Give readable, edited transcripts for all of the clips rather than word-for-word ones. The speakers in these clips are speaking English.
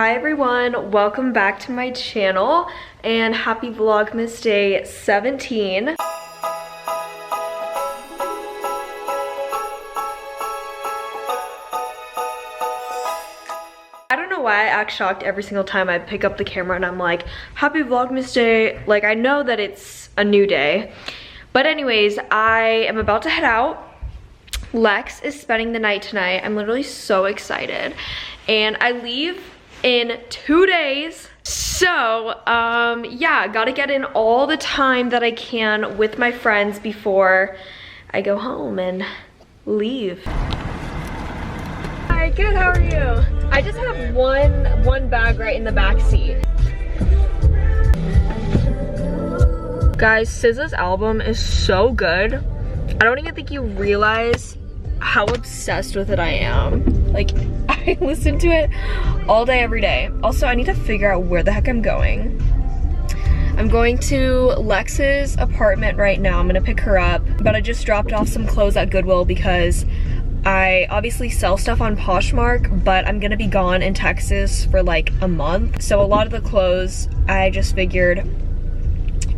Hi everyone, welcome back to my channel and happy Vlogmas Day 17. I don't know why I act shocked every single time I pick up the camera and I'm like, happy Vlogmas Day. Like, I know that it's a new day. But anyways, I am about to head out. Lex is spending the night tonight. I'm literally so excited. And I leave in 2 days. So, yeah, gotta get in all the time that I can with my friends before I go home and leave. Hi, good, how are you? I just have one bag right in the back seat. Guys, SZA's album is so good. I don't even think you realize how obsessed with it I am. Like, I listen to it all day, every day. Also, I need to figure out where the heck I'm going. I'm going to Lex's apartment right now. I'm gonna pick her up, but I just dropped off some clothes at Goodwill because I obviously sell stuff on Poshmark, but I'm gonna be gone in Texas for like a month. So a lot of the clothes, I just figured,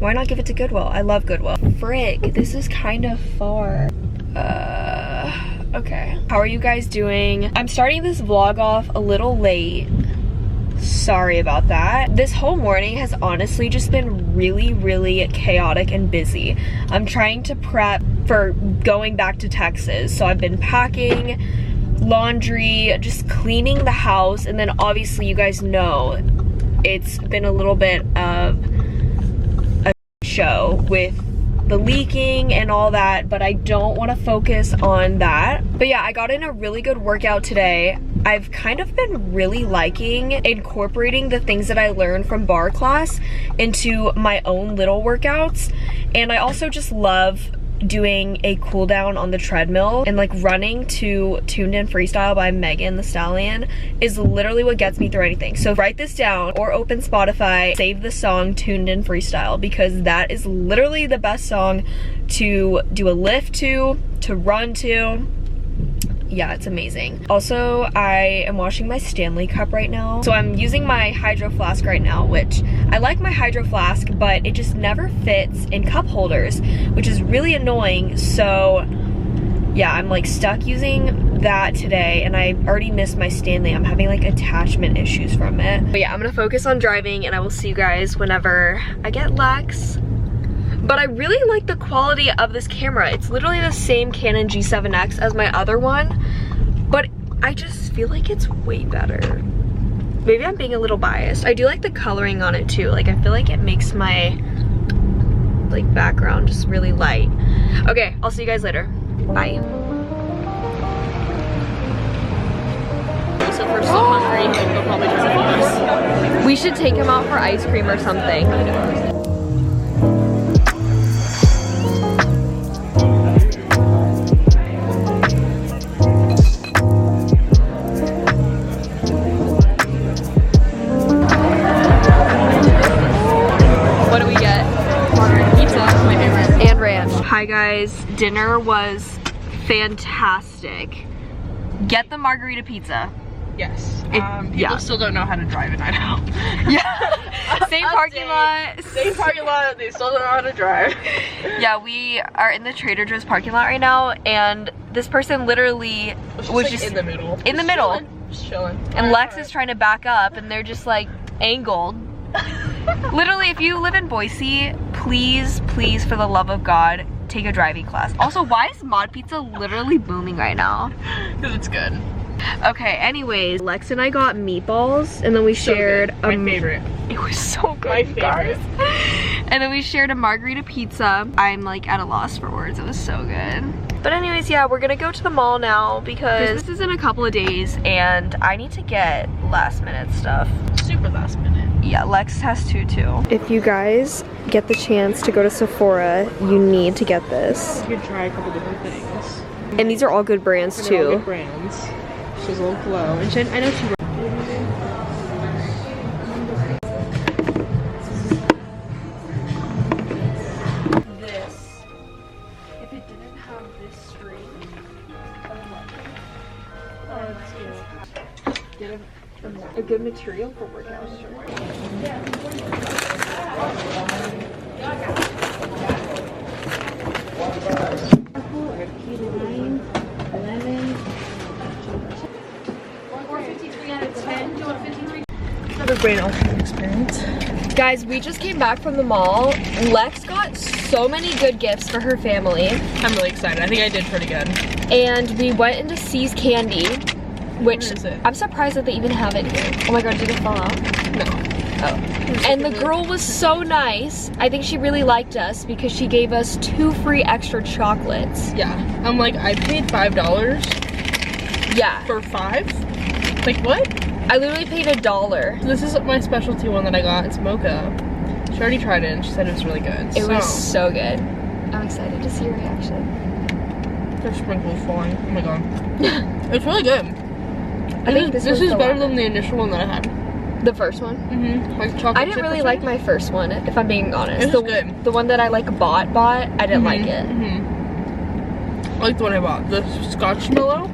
why not give it to Goodwill? I love Goodwill. Frick, this is kind of far. Okay. How are you guys doing? I'm starting this vlog off a little late. Sorry about that. This whole morning has honestly just been really chaotic and busy. I'm trying to prep for going back to Texas. So I've been packing, laundry, just cleaning the house, and then obviously you guys know it's been a little bit of a show with the leaking and all that, but I don't want to focus on that. But yeah, I got in a really good workout today. I've kind of been really liking incorporating the things that I learned from bar class into my own little workouts. And I also just love doing a cool down on the treadmill, and like running to Tuned In Freestyle by Megan Thee Stallion is literally what gets me through anything. So write this down or open Spotify, save the song Tuned In Freestyle, because that is literally the best song to do a lift to run to. Yeah, it's amazing. Also, I am washing my Stanley cup right now. So I'm using my Hydro Flask right now, which I like my Hydro Flask, but it just never fits in cup holders, which is really annoying. So yeah, I'm like stuck using that today, and I already missed my Stanley. I'm having like attachment issues from it. But yeah, I'm gonna focus on driving, and I will see you guys whenever I get Lex. But I really like the quality of this camera. It's literally the same Canon G7X as my other one, but I just feel like it's way better. Maybe I'm being a little biased. I do like the coloring on it too. Like, I feel like it makes my like background just really light. Okay, I'll see you guys later. Bye. So we're so hungry, and he'll probably just feed us. We should take him out for ice cream or something. Hi guys, dinner was fantastic. Get the margarita pizza. Yes. People still don't know how to drive in Idaho. Yeah. Same parking lot. Same parking lot. They still don't know how to drive. Yeah, we are in the Trader Joe's parking lot right now, and this person literally was just in the middle. In the middle. Just chilling. And Lex is trying to back up, and they're just like angled. Literally, if you live in Boise, please, for the love of God, take a driving class. Also, why is Mod Pizza literally booming right now? Because it's good. Okay, anyways, Lex and I got meatballs, and then we shared my favorite. It was so good, my favorite. And then we shared a margarita pizza. I'm like at a loss for words. It was so good. But anyways, yeah, we're gonna go to the mall now because this is in a couple of days, and I need to get last minute stuff. Super last minute. Yeah, Lex has to too. If you guys get the chance to go to Sephora, you need to get this. You could try a couple different things. And these are all good brands too. All good brands. She has a little glow, and I know she. This, if it didn't have this string, I would love it. Oh, that's cute. Get a good material. material for workouts. Another brain altering experience. Guys, we just came back from the mall. Lex got so many good gifts for her family. I'm really excited. I think I did pretty good. And we went into C's Candy, which Where is it? I'm surprised that they even have it here. Oh my god, did it fall out? No. Oh. And the girl was so nice. I think she really liked us because she gave us 2 free extra chocolates. Yeah. I'm like, I paid $5 Yeah. for 5? Like what? I literally paid $1. This is my specialty one that I got. It's mocha. She already tried it and she said it was really good. It was so good. I'm excited to see your reaction. There's sprinkles falling. Oh my god. It's really good. I think this is better than the initial one that I had. The first one? Mm-hmm. Like chocolate. I didn't really like my first one, if I'm being honest. It was good. The one that I like bought, I didn't like it. Mm-hmm. I like the one I bought. The Scotch Mellow.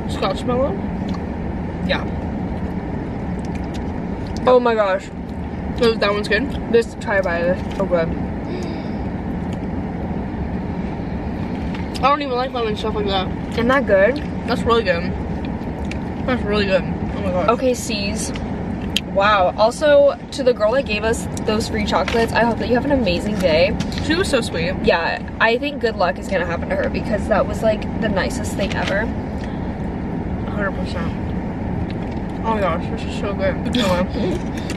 Scotch Mellow. Yeah. Oh my gosh. So that one's good? This, try by this. So good. I don't even like lemon stuff like that. Isn't that good? That's really good. That's really good. Oh my god. Okay, C's. Wow. Also, to the girl that gave us those free chocolates, I hope that you have an amazing day. She was so sweet. Yeah, I think good luck is gonna happen to her because that was like the nicest thing ever. 100%. Oh my gosh, this is so good.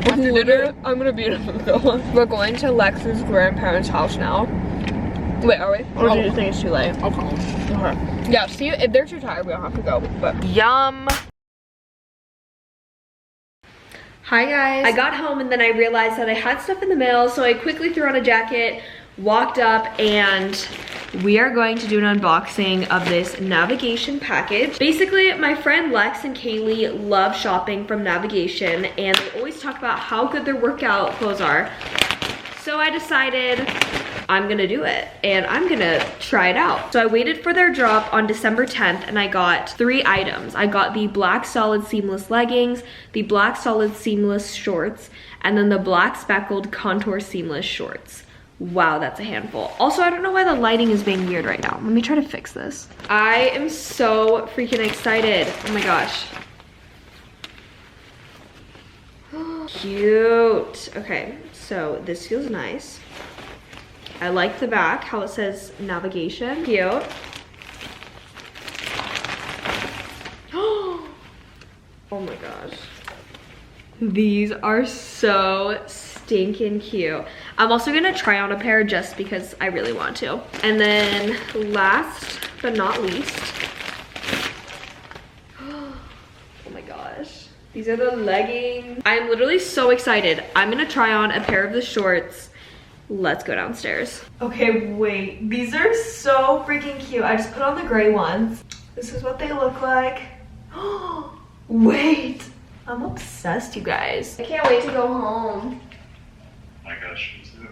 After dinner, I'm gonna be able to go. We're going to Lex's grandparents' house now. Wait, are we? Or do you think it's too late? I'll call them. Okay. Yeah, see, if they're too tired, we don't have to go, but. Yum. Hi guys. I got home and then I realized that I had stuff in the mail, so I quickly threw on a jacket, walked up, and we are going to do an unboxing of this navigation package. Basically, my friend Lex and Kaylee love shopping from Navigation, and they always talk about how good their workout clothes are. So I decided I'm gonna do it and I'm gonna try it out. So I waited for their drop on December 10th and I got 3 items. I got the black solid seamless leggings, the black solid seamless shorts, and then the black speckled contour seamless shorts. Wow, that's a handful. Also, I don't know why the lighting is being weird right now. Let me try to fix this. I am so freaking excited. Oh my gosh. Cute. Okay, so this feels nice. I like the back, how it says navigation. Cute. Oh my gosh. These are so stinking cute. I'm also gonna try on a pair just because I really want to. And then last but not least, oh my gosh. These are the leggings. I'm literally so excited. I'm gonna try on a pair of the shorts. Let's go downstairs. Okay, wait. These are so freaking cute. I just put on the gray ones. This is what they look like. Wait. I'm obsessed, you guys. I can't wait to go home. My gosh, me too.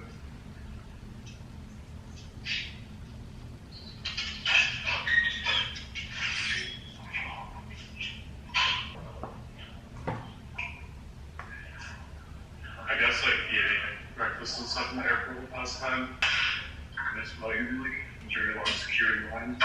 I guess like eating breakfast and stuff in the airport last time. Miss while you really enjoy your long security line.